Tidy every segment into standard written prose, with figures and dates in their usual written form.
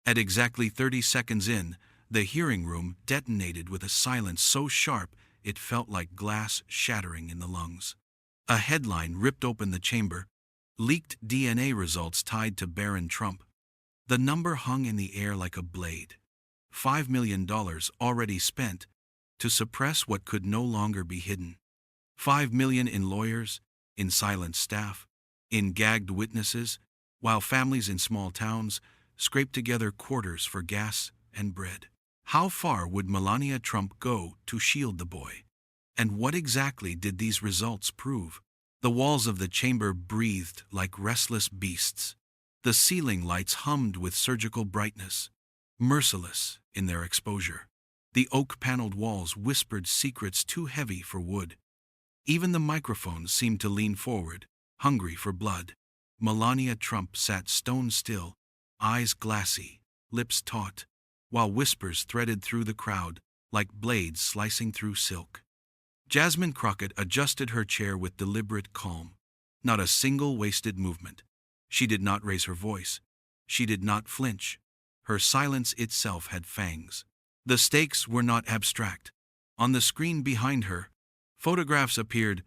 At exactly 30 seconds in, the hearing room detonated with a silence so sharp it felt like glass shattering in the lungs. A headline ripped open the chamber: leaked DNA results tied to Barron Trump. The number hung in the air like a blade. $5 million already spent to suppress what could no longer be hidden. $5 million in lawyers, in silent staff, in gagged witnesses, while families in small towns scraped together quarters for gas and bread. How far would Melania Trump go to shield the boy? And what exactly did these results prove? The walls of the chamber breathed like restless beasts. The ceiling lights hummed with surgical brightness, merciless in their exposure. The oak-paneled walls whispered secrets too heavy for wood. Even the microphones seemed to lean forward, hungry for blood. Melania Trump sat stone still, eyes glassy, lips taut, while whispers threaded through the crowd like blades slicing through silk. Jasmine Crockett adjusted her chair with deliberate calm. Not a single wasted movement. She did not raise her voice. She did not flinch. Her silence itself had fangs. The stakes were not abstract. On the screen behind her, photographs appeared,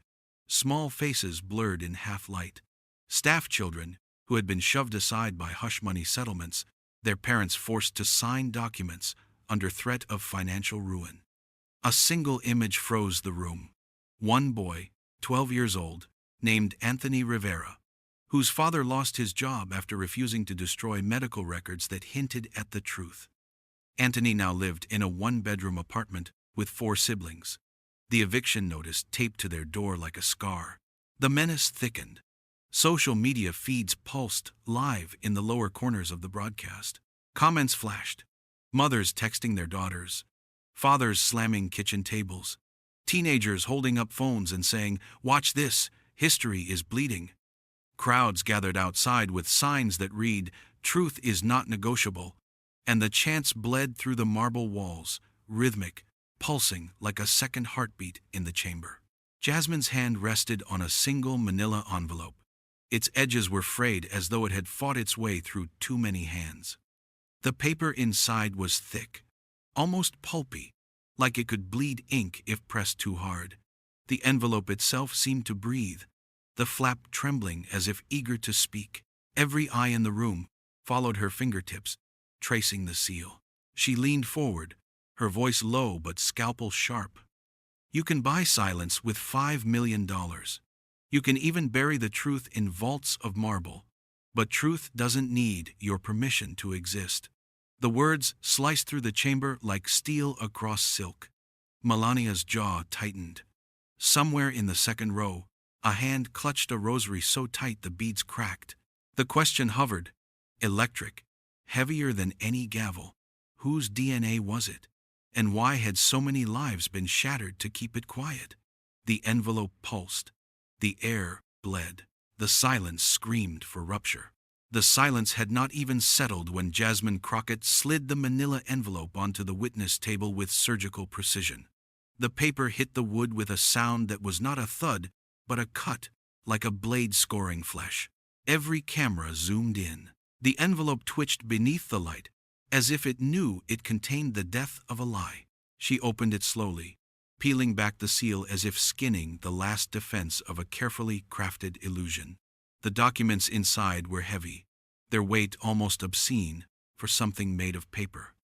small faces blurred in half-light. Staff children who had been shoved aside by hush-money settlements, their parents forced to sign documents under threat of financial ruin. A single image froze the room. One boy, 12 years old, named Anthony Rivera, whose father lost his job after refusing to destroy medical records that hinted at the truth. Anthony now lived in a one-bedroom apartment with 4 siblings, the eviction notice taped to their door like a scar. The menace thickened. Social media feeds pulsed live in the lower corners of the broadcast. Comments flashed. Mothers texting their daughters. Fathers slamming kitchen tables. Teenagers holding up phones and saying, "Watch this, history is bleeding." Crowds gathered outside with signs that read, "Truth is not negotiable," and the chants bled through the marble walls, rhythmic, pulsing like a second heartbeat in the chamber. Jasmine's hand rested on a single manila envelope. Its edges were frayed as though it had fought its way through too many hands. The paper inside was thick, almost pulpy, like it could bleed ink if pressed too hard. The envelope itself seemed to breathe, the flap trembling as if eager to speak. Every eye in the room followed her fingertips, tracing the seal. She leaned forward, her voice low but scalpel sharp. "You can buy silence with $5 million. You can even bury the truth in vaults of marble. But truth doesn't need your permission to exist." The words sliced through the chamber like steel across silk. Melania's jaw tightened. Somewhere in the second row, a hand clutched a rosary so tight the beads cracked. The question hovered, electric, heavier than any gavel. Whose DNA was it? And why had so many lives been shattered to keep it quiet? The envelope pulsed. The air bled. The silence screamed for rupture. The silence had not even settled when Jasmine Crockett slid the manila envelope onto the witness table with surgical precision. The paper hit the wood with a sound that was not a thud, but a cut, like a blade scoring flesh. Every camera zoomed in. The envelope twitched beneath the light, as if it knew it contained the death of a lie. She opened it slowly, peeling back the seal as if skinning the last defense of a carefully crafted illusion. The documents inside were heavy, their weight almost obscene for something made of paper.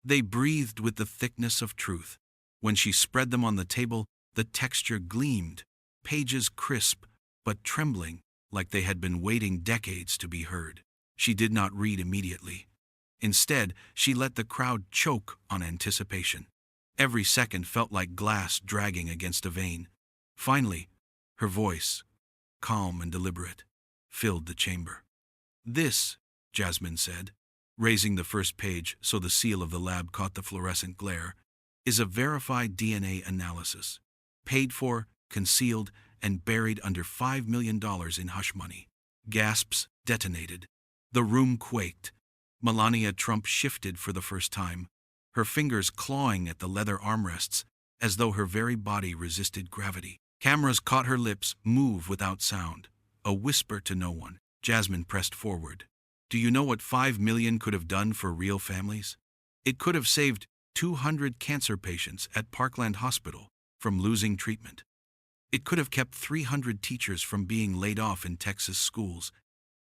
They breathed with the thickness of truth. When she spread them on the table, the texture gleamed, pages crisp but trembling like they had been waiting decades to be heard. She did not read immediately. Instead, she let the crowd choke on anticipation. Every second felt like glass dragging against a vein. Finally, her voice, calm and deliberate, filled the chamber. "This," Jasmine said, raising the first page so the seal of the lab caught the fluorescent glare, "is a verified DNA analysis, paid for, concealed, and buried under $5 million in hush money." Gasps detonated. The room quaked. Melania Trump shifted for the first time, her fingers clawing at the leather armrests as though her very body resisted gravity. Cameras caught her lips move without sound, a whisper to no one. Jasmine pressed forward. Do you know what 5 million could have done for real families? It could have saved 200 cancer patients at Parkland Hospital from losing treatment. It could have kept 300 teachers from being laid off in Texas schools.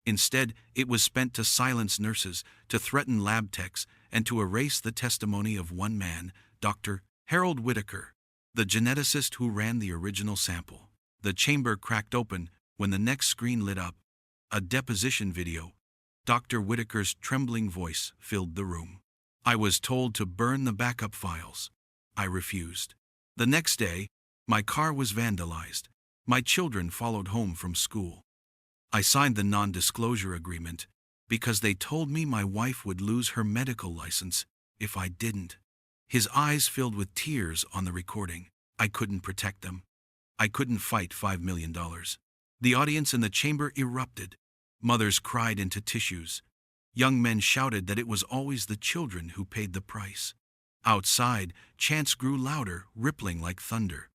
Instead, it was spent to silence nurses, to threaten lab techs, and to erase the testimony of one man, Dr. Harold Whitaker, the geneticist who ran the original sample. The chamber cracked open when the next screen lit up. A deposition video. Dr. Whitaker's trembling voice filled the room. I was told to burn the backup files. I refused. The next day, my car was vandalized. My children followed home from school. I signed the non-disclosure agreement because they told me my wife would lose her medical license if I didn't. His eyes filled with tears on the recording. I couldn't protect them. I couldn't fight $5 million. The audience in the chamber erupted. Mothers cried into tissues. Young men shouted that it was always the children who paid the price. Outside, chants grew louder, rippling like thunder.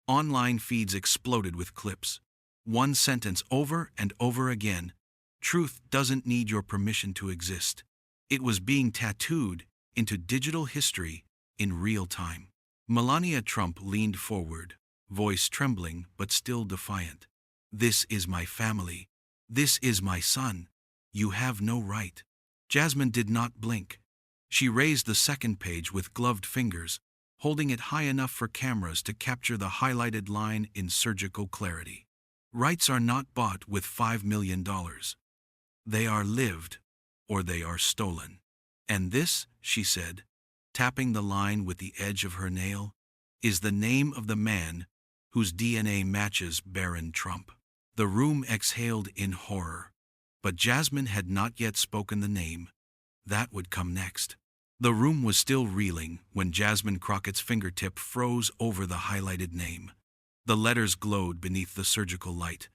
Online feeds exploded with clips. One sentence over and over again. Truth doesn't need your permission to exist. It was being tattooed into digital history in real time. Melania Trump leaned forward, voice trembling but still defiant. This is my family. This is my son. You have no right. Jasmine did not blink. She raised the second page with gloved fingers, holding it high enough for cameras to capture the highlighted line in surgical clarity. Rights are not bought with $5 million. They are lived, or they are stolen. And this, she said, tapping the line with the edge of her nail, is the name of the man whose DNA matches Barron Trump. The room exhaled in horror, but Jasmine had not yet spoken the name. That would come next. The room was still reeling when Jasmine Crockett's fingertip froze over the highlighted name. The letters glowed beneath the surgical light,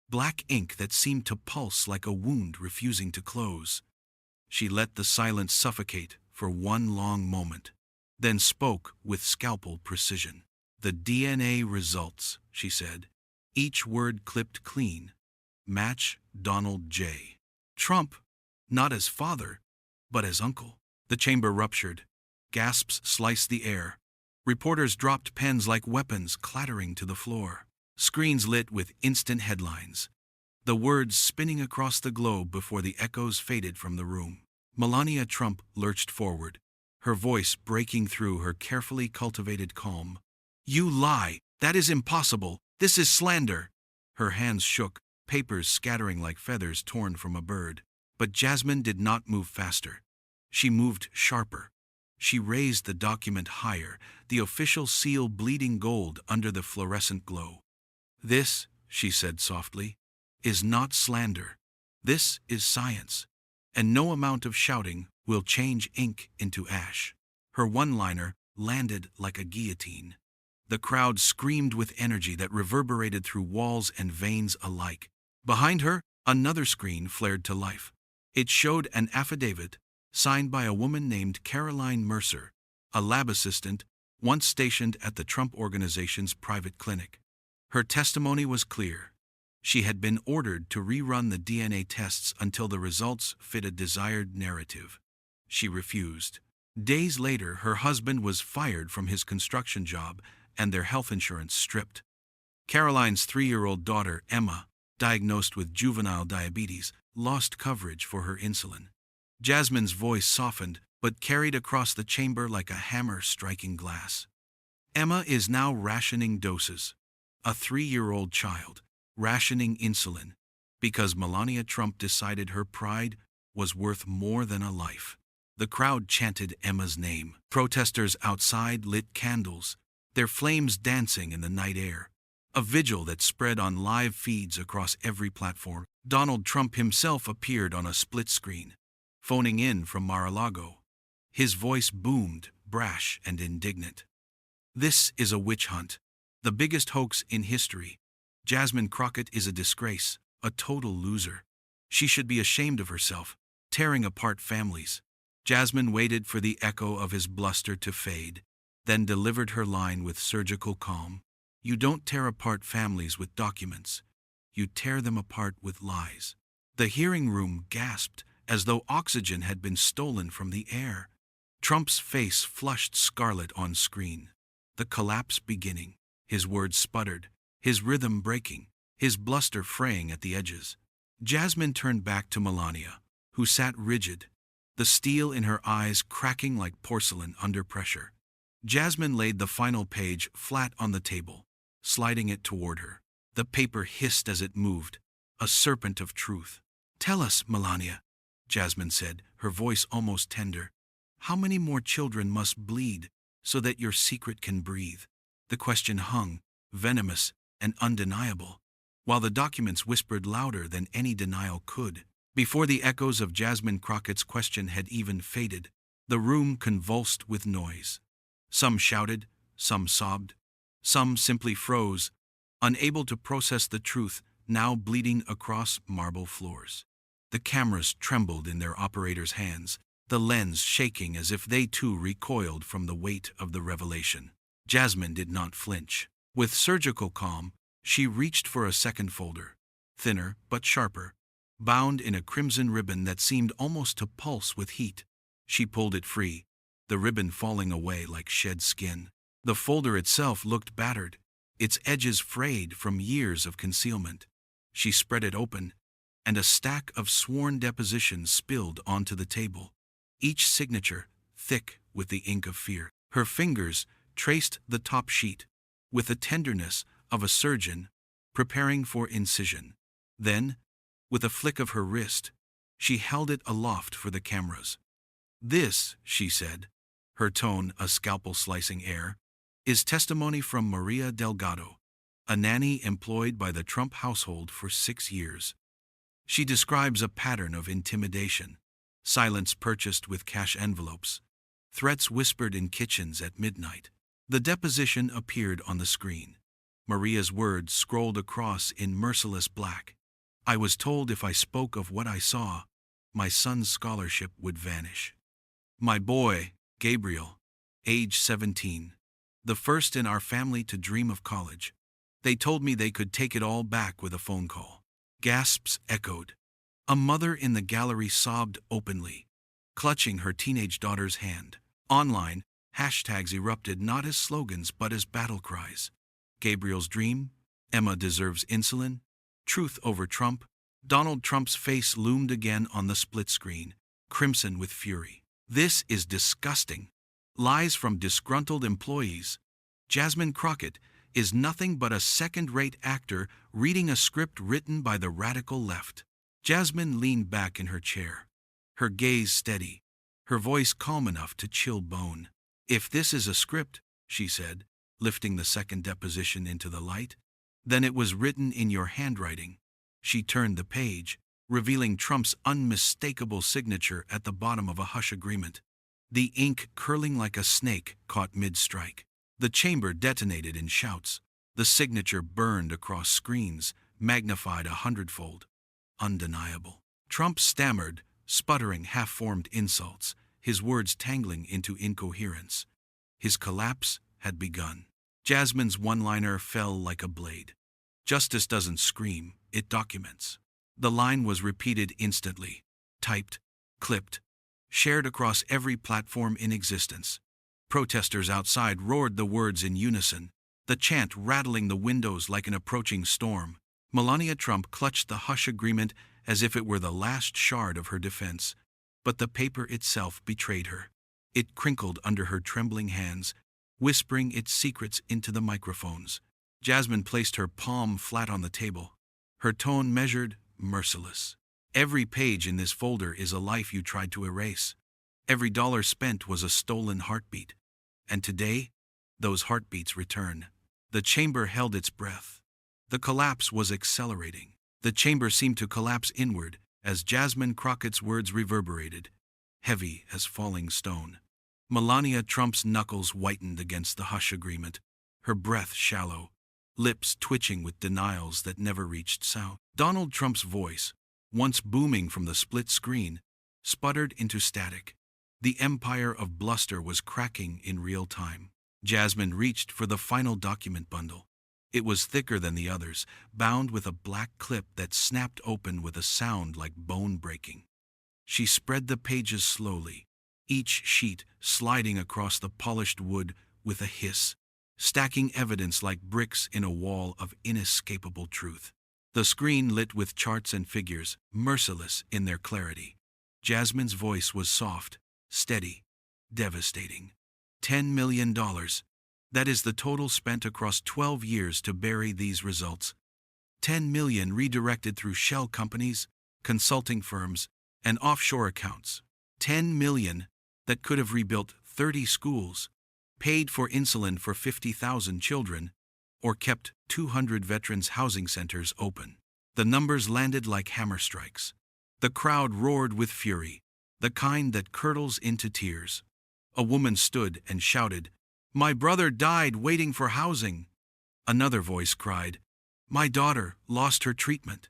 black ink that seemed to pulse like a wound refusing to close. She let the silence suffocate for one long moment, then spoke with scalpel precision. The DNA results, she said, each word clipped clean. Match Donald J. Trump, not as father, but as uncle. The chamber ruptured. Gasps sliced the air. Reporters dropped pens like weapons, clattering to the floor. Screens lit with instant headlines. The words spinning across the globe before the echoes faded from the room. Melania Trump lurched forward, her voice breaking through her carefully cultivated calm. You lie! That is impossible! This is slander! Her hands shook, papers scattering like feathers torn from a bird. But Jasmine did not move faster. She moved sharper. She raised the document higher, the official seal bleeding gold under the fluorescent glow. This, she said softly, is not slander. This is science. And no amount of shouting will change ink into ash. Her one-liner landed like a guillotine. The crowd screamed with energy that reverberated through walls and veins alike. Behind her, another screen flared to life. It showed an affidavit signed by a woman named Caroline Mercer, a lab assistant once stationed at the Trump Organization's private clinic. Her testimony was clear. She had been ordered to rerun the DNA tests until the results fit a desired narrative. She refused. Days later, her husband was fired from his construction job and their health insurance stripped. Caroline's 3-year-old daughter, Emma, diagnosed with juvenile diabetes, lost coverage for her insulin. Jasmine's voice softened, but carried across the chamber like a hammer striking glass. Emma is now rationing doses. A 3-year-old child, rationing insulin, because Melania Trump decided her pride was worth more than a life. The crowd chanted Emma's name. Protesters outside lit candles, their flames dancing in the night air. A vigil that spread on live feeds across every platform. Donald Trump himself appeared on a split screen, phoning in from Mar-a-Lago. His voice boomed, brash and indignant. This is a witch hunt, the biggest hoax in history. Jasmine Crockett is a disgrace, a total loser. She should be ashamed of herself, tearing apart families. Jasmine waited for the echo of his bluster to fade, then delivered her line with surgical calm. You don't tear apart families with documents. You tear them apart with lies. The hearing room gasped as though oxygen had been stolen from the air. Trump's face flushed scarlet on screen. The collapse beginning. His words sputtered, his rhythm breaking, his bluster fraying at the edges. Jasmine turned back to Melania, who sat rigid, the steel in her eyes cracking like porcelain under pressure. Jasmine laid the final page flat on the table, sliding it toward her. The paper hissed as it moved, a serpent of truth. "Tell us, Melania," Jasmine said, her voice almost tender. "How many more children must bleed so that your secret can breathe?" The question hung, venomous and undeniable, while the documents whispered louder than any denial could. Before the echoes of Jasmine Crockett's question had even faded, the room convulsed with noise. Some shouted, some sobbed, some simply froze, unable to process the truth now bleeding across marble floors. The cameras trembled in their operators' hands, the lens shaking as if they too recoiled from the weight of the revelation. Jasmine did not flinch. With surgical calm, she reached for a second folder, thinner but sharper, bound in a crimson ribbon that seemed almost to pulse with heat. She pulled it free, the ribbon falling away like shed skin. The folder itself looked battered, its edges frayed from years of concealment. She spread it open, and a stack of sworn depositions spilled onto the table, each signature thick with the ink of fear. Her fingers traced the top sheet, with the tenderness of a surgeon preparing for incision. Then, with a flick of her wrist, she held it aloft for the cameras. "This," she said, her tone a scalpel-slicing air, "is testimony from Maria Delgado, a nanny employed by the Trump household for 6 years. She describes a pattern of intimidation, silence purchased with cash envelopes, threats whispered in kitchens at midnight." The deposition appeared on the screen. Maria's words scrolled across in merciless black. "I was told if I spoke of what I saw, my son's scholarship would vanish. My boy, Gabriel, age 17, the first in our family to dream of college. They told me they could take it all back with a phone call." Gasps echoed. A mother in the gallery sobbed openly, clutching her teenage daughter's hand. Online, hashtags erupted not as slogans but as battle cries. Gabriel's dream, Emma deserves insulin, truth over Trump. Donald Trump's face loomed again on the split screen, crimson with fury. "This is disgusting. Lies from disgruntled employees. Jasmine Crockett is nothing but a second-rate actor reading a script written by the radical left." Jasmine leaned back in her chair, her gaze steady, her voice calm enough to chill bone. "If this is a script," she said, lifting the second deposition into the light, "then it was written in your handwriting." She turned the page, revealing Trump's unmistakable signature at the bottom of a hush agreement. The ink curling like a snake caught mid-strike. The chamber detonated in shouts. The signature burned across screens, magnified 100-fold. Undeniable. Trump stammered, sputtering half-formed insults, his words tangling into incoherence. His collapse had begun. Jasmine's one-liner fell like a blade. "Justice doesn't scream, it documents." The line was repeated instantly, typed, clipped, shared across every platform in existence. Protesters outside roared the words in unison, the chant rattling the windows like an approaching storm. Melania Trump clutched the hush agreement as if it were the last shard of her defense, but the paper itself betrayed her. It crinkled under her trembling hands, whispering its secrets into the microphones. Jasmine placed her palm flat on the table, her tone measured, merciless. "Every page in this folder is a life you tried to erase. Every dollar spent was a stolen heartbeat. And today, those heartbeats return." The chamber held its breath. The collapse was accelerating. The chamber seemed to collapse inward as Jasmine Crockett's words reverberated, heavy as falling stone. Melania Trump's knuckles whitened against the hush agreement, her breath shallow, lips twitching with denials that never reached sound. Donald Trump's voice, once booming from the split screen, sputtered into static. The empire of bluster was cracking in real time. Jasmine reached for the final document bundle. It was thicker than the others, bound with a black clip that snapped open with a sound like bone breaking. She spread the pages slowly, each sheet sliding across the polished wood with a hiss, stacking evidence like bricks in a wall of inescapable truth. The screen lit with charts and figures, merciless in their clarity. Jasmine's voice was soft, steady, devastating. $10 million. That is the total spent across 12 years to bury these results. 10 million redirected through shell companies, consulting firms, and offshore accounts. 10 million that could have rebuilt 30 schools, paid for insulin for 50,000 children, or kept 200 veterans' housing centers open. The numbers landed like hammer strikes. The crowd roared with fury, the kind that curdles into tears. A woman stood and shouted, "My brother died waiting for housing." Another voice cried, "My daughter lost her treatment."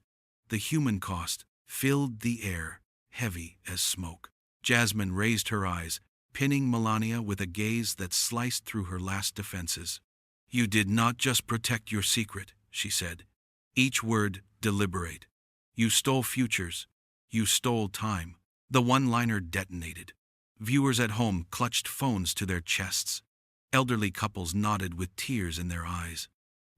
The human cost filled the air, heavy as smoke. Jasmine raised her eyes, pinning Melania with a gaze that sliced through her last defenses. "You did not just protect your secret," she said. Each word deliberate. "You stole futures. You stole time." The one-liner detonated. Viewers at home clutched phones to their chests. Elderly couples nodded with tears in their eyes.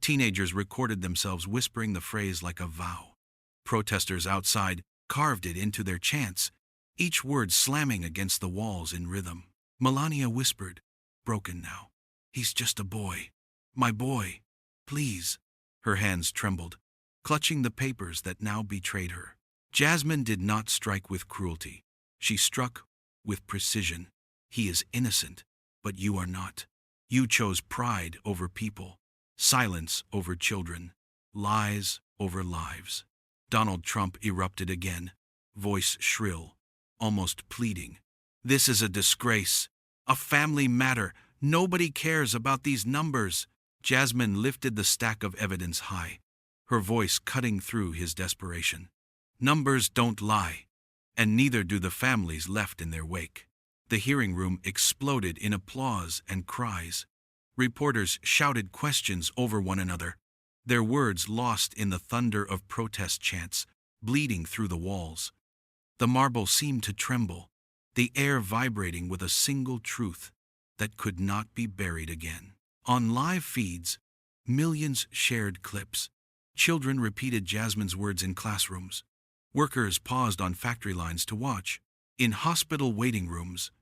Teenagers recorded themselves whispering the phrase like a vow. Protesters outside carved it into their chants, each word slamming against the walls in rhythm. Melania whispered, broken now, "He's just a boy. My boy. Please." Her hands trembled, clutching the papers that now betrayed her. Jasmine did not strike with cruelty. She struck with precision. "He is innocent, but you are not. You chose pride over people, silence over children, lies over lives." Donald Trump erupted again, voice shrill, almost pleading. "This is a disgrace, a family matter. Nobody cares about these numbers." Jasmine lifted the stack of evidence high, her voice cutting through his desperation. "Numbers don't lie, and neither do the families left in their wake." The hearing room exploded in applause and cries. Reporters shouted questions over one another, their words lost in the thunder of protest chants, bleeding through the walls. The marble seemed to tremble, the air vibrating with a single truth that could not be buried again. On live feeds, millions shared clips. Children repeated Jasmine's words in classrooms. Workers paused on factory lines to watch. In hospital waiting rooms,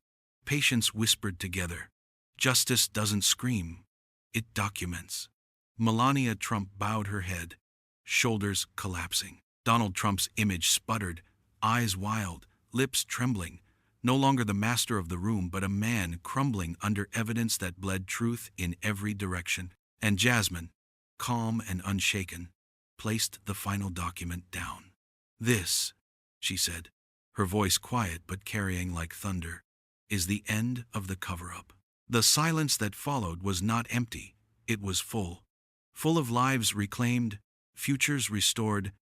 patients whispered together, "Justice doesn't scream, it documents." Melania Trump bowed her head, shoulders collapsing. Donald Trump's image sputtered, eyes wild, lips trembling, no longer the master of the room but a man crumbling under evidence that bled truth in every direction. And Jasmine, calm and unshaken, placed the final document down. "This," she said, her voice quiet but carrying like thunder, "is the end of the cover-up." The silence that followed was not empty, it was full. Full of lives reclaimed, futures restored,